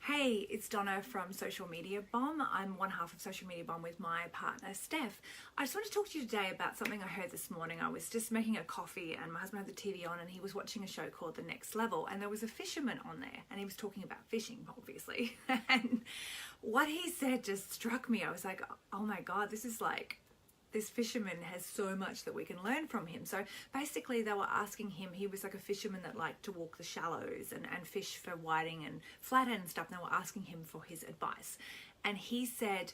Hey, it's Donna from Social Media Bomb. I'm one half of Social Media Bomb with my partner, Steph. I just want to talk to you today about something I heard this morning. I was just making a coffee and my husband had the TV on and he was watching a show called The Next Level, and there was a fisherman on there and he was talking about fishing, obviously. And what he said just struck me. I was like, oh my God, this fisherman has so much that we can learn from him. So basically they were asking him, he was like a fisherman that liked to walk the shallows and fish for whiting and flathead and stuff. And they were asking him for his advice. And he said,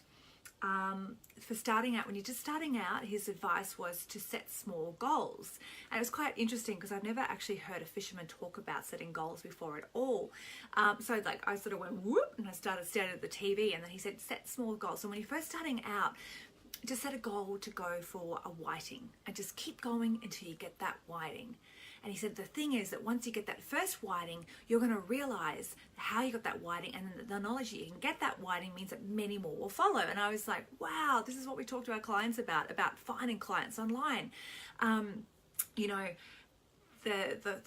for starting out, when you're just starting out, his advice was to set small goals. And it was quite interesting because I've never actually heard a fisherman talk about setting goals before at all. So like I sort of went whoop and I started staring at the TV, and then he said, set small goals. So when you're first starting out, just set a goal to go for a whiting and just keep going until you get that whiting. And he said the thing is that once you get that first whiting, you're going to realize how you got that whiting, and then the knowledge that you can get that whiting means that many more will follow. And I was like, wow, this is what we talk to our clients about finding clients online. The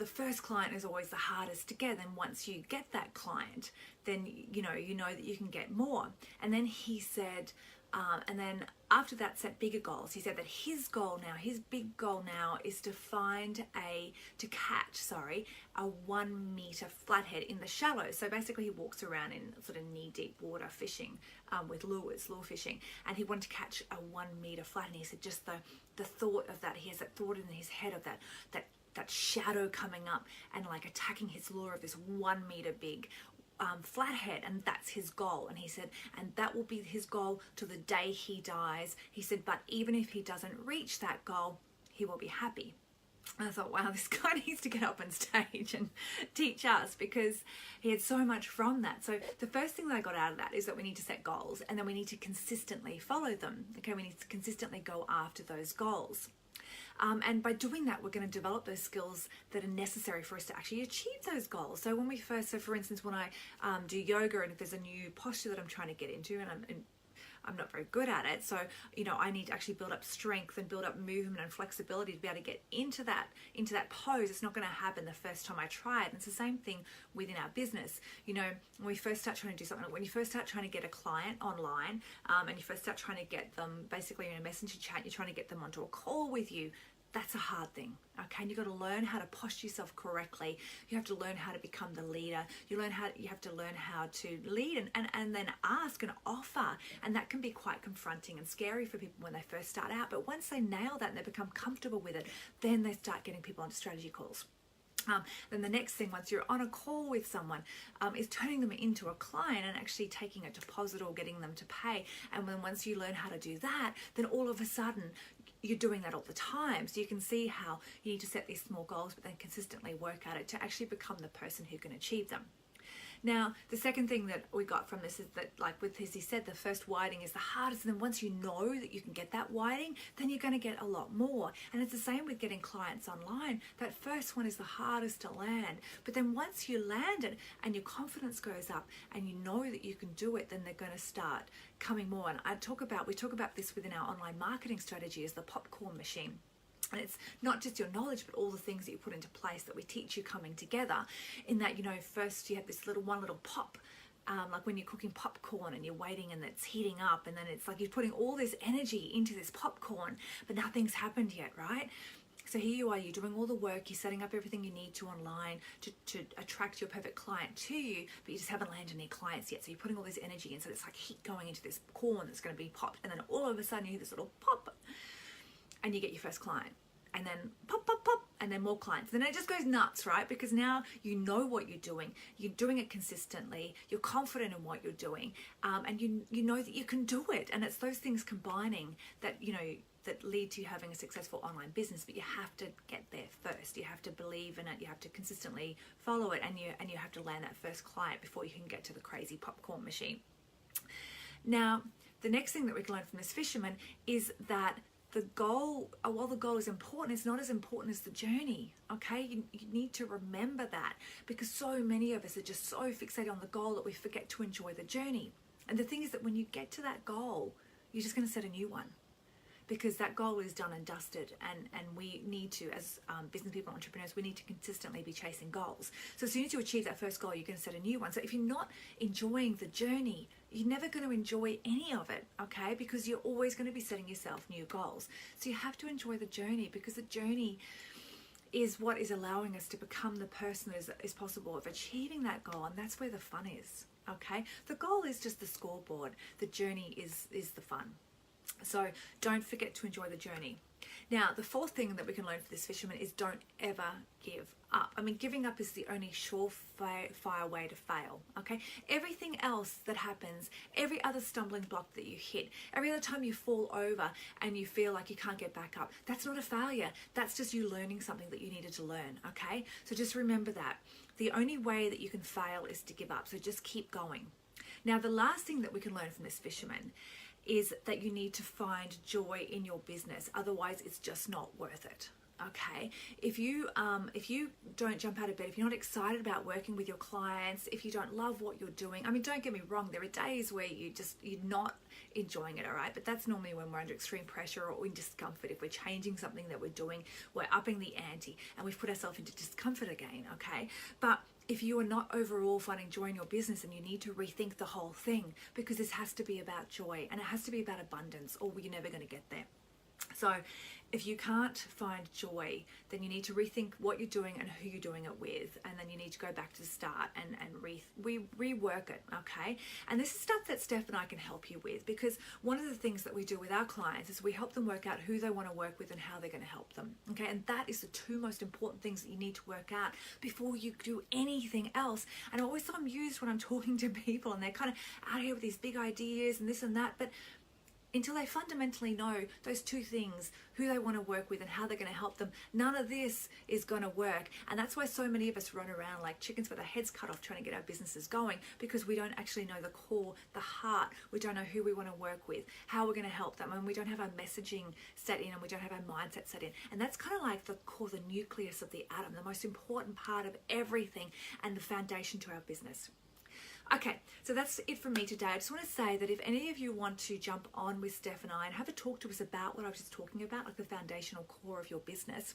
first client is always the hardest to get, and once you get that client, then you know that you can get more. And then he said, and then after that, set bigger goals. He said that his big goal now is to catch a 1 meter flathead in the shallows. So basically he walks around in sort of knee deep water fishing with lure fishing, and he wanted to catch a 1 meter flathead. And he said just the thought of that, he has that thought in his head of that shadow coming up and like attacking his lure of this 1 meter big flathead, and that's his goal. And he said, and that will be his goal till the day he dies. He said, but even if he doesn't reach that goal, he will be happy. And I thought, wow, this guy needs to get up on stage and teach us, because he had so much from that. So the first thing that I got out of that is that we need to set goals, and then we need to consistently follow them. Okay, we need to consistently go after those goals. And by doing that, we're going to develop those skills that are necessary for us to actually achieve those goals. So for instance, when I do yoga, and if there's a new posture that I'm trying to get into, and I'm not very good at it, so I need to actually build up strength and build up movement and flexibility to be able to get into that pose. It's not going to happen the first time I try it. And it's the same thing within our business. When we first start trying to do something, when you first start trying to get a client online, and you first start trying to get them basically in a messenger chat, you're trying to get them onto a call with you. That's a hard thing, okay? And you've got to learn how to posture yourself correctly. You have to learn how to become the leader. You have to learn how to lead and then ask and offer. And that can be quite confronting and scary for people when they first start out. But once they nail that and they become comfortable with it, then they start getting people onto strategy calls. Then the next thing, once you're on a call with someone, is turning them into a client and actually taking a deposit or getting them to pay. And once you learn how to do that, then all of a sudden you're doing that all the time. So you can see how you need to set these small goals, but then consistently work at it to actually become the person who can achieve them. Now, the second thing that we got from this is that, like with his, he said, the first whiting is the hardest. And then once you know that you can get that whiting, then you're going to get a lot more. And it's the same with getting clients online. That first one is the hardest to land. But then once you land it and your confidence goes up and you know that you can do it, then they're going to start coming more. And we talk about this within our online marketing strategy as the popcorn machine. And it's not just your knowledge, but all the things that you put into place that we teach you coming together. In that, first you have this one little pop, like when you're cooking popcorn and you're waiting and it's heating up, and then it's like you're putting all this energy into this popcorn, but nothing's happened yet, right? So here you are, you're doing all the work, you're setting up everything you need to online to attract your perfect client to you, but you just haven't landed any clients yet. So you're putting all this energy in, so it's like heat going into this corn that's going to be popped, and then all of a sudden you hear this little pop, and you get your first client. And then pop, pop, pop, and then more clients. Then it just goes nuts, right? Because now you know what you're doing it consistently, you're confident in what you're doing, and you know that you can do it. And it's those things combining that, that lead to you having a successful online business. But you have to get there first. You have to believe in it. You have to consistently follow it, and you have to land that first client before you can get to the crazy popcorn machine. Now, the next thing that we can learn from this fisherman is that the goal, while the goal is important, it's not as important as the journey, okay? You need to remember that, because so many of us are just so fixated on the goal that we forget to enjoy the journey. And the thing is that when you get to that goal, you're just going to set a new one. because that goal is done and dusted, and we need to, as business people, entrepreneurs, we need to consistently be chasing goals. So as soon as you achieve that first goal, you're going to set a new one. So if you're not enjoying the journey, you're never going to enjoy any of it, okay? Because you're always going to be setting yourself new goals. So you have to enjoy the journey, because the journey is what is allowing us to become the person that is possible of achieving that goal, and that's where the fun is, okay? The goal is just the scoreboard. The journey is the fun. So don't forget to enjoy the journey. Now, the fourth thing that we can learn from this fisherman is don't ever give up. I mean, giving up is the only surefire way to fail, okay? Everything else that happens, every other stumbling block that you hit, every other time you fall over and you feel like you can't get back up, that's not a failure. That's just you learning something that you needed to learn, okay? So just remember that. The only way that you can fail is to give up, so just keep going. Now, the last thing that we can learn from this fisherman is that you need to find joy in your business. Otherwise, it's just not worth it. Okay, if you don't jump out of bed, if you're not excited about working with your clients, if you don't love what you're doing, I mean, don't get me wrong, there are days where you're not enjoying it, all right? But that's normally when we're under extreme pressure or in discomfort. If we're changing something that we're doing, we're upping the ante and we've put ourselves into discomfort again, okay? But if you are not overall finding joy in your business, and you need to rethink the whole thing, because this has to be about joy and it has to be about abundance, or you're never going to get there. So if you can't find joy, then you need to rethink what you're doing and who you're doing it with, and then you need to go back to the start and rework it, okay? And this is stuff that Steph and I can help you with, because one of the things that we do with our clients is we help them work out who they want to work with and how they're going to help them, okay? And that is the two most important things that you need to work out before you do anything else. And I'm always so amused when I'm talking to people and they're kind of out here with these big ideas and this and that, but until they fundamentally know those two things, who they want to work with and how they're going to help them, none of this is going to work. And that's why so many of us run around like chickens with our heads cut off trying to get our businesses going, because we don't actually know the core, the heart. We don't know who we want to work with, how we're going to help them, and we don't have our messaging set in, and we don't have our mindset set in. And that's kind of like the core, the nucleus of the atom, the most important part of everything and the foundation to our business. Okay, so that's it from me today. I just want to say that if any of you want to jump on with Steph and I and have a talk to us about what I was just talking about, like the foundational core of your business,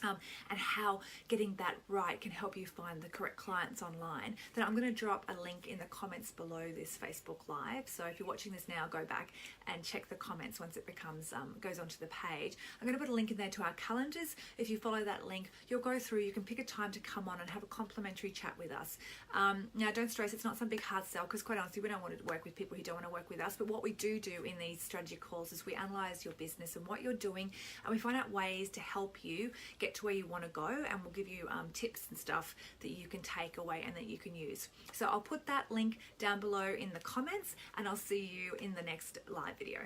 and how getting that right can help you find the correct clients online, then I'm going to drop a link in the comments below this Facebook Live. So if you're watching this now, go back and check the comments once it becomes goes onto the page. I'm going to put a link in there to our calendars. If you follow that link, you'll go through, you can pick a time to come on and have a complimentary chat with us. Now, don't stress, it's not some big hard sell, because quite honestly, we don't want to work with people who don't want to work with us. But what we do in these strategy calls is we analyze your business and what you're doing, and we find out ways to help you get to where you want to go, and we'll give you tips and stuff that you can take away and that you can use. So I'll put that link down below in the comments, and I'll see you in the next live video.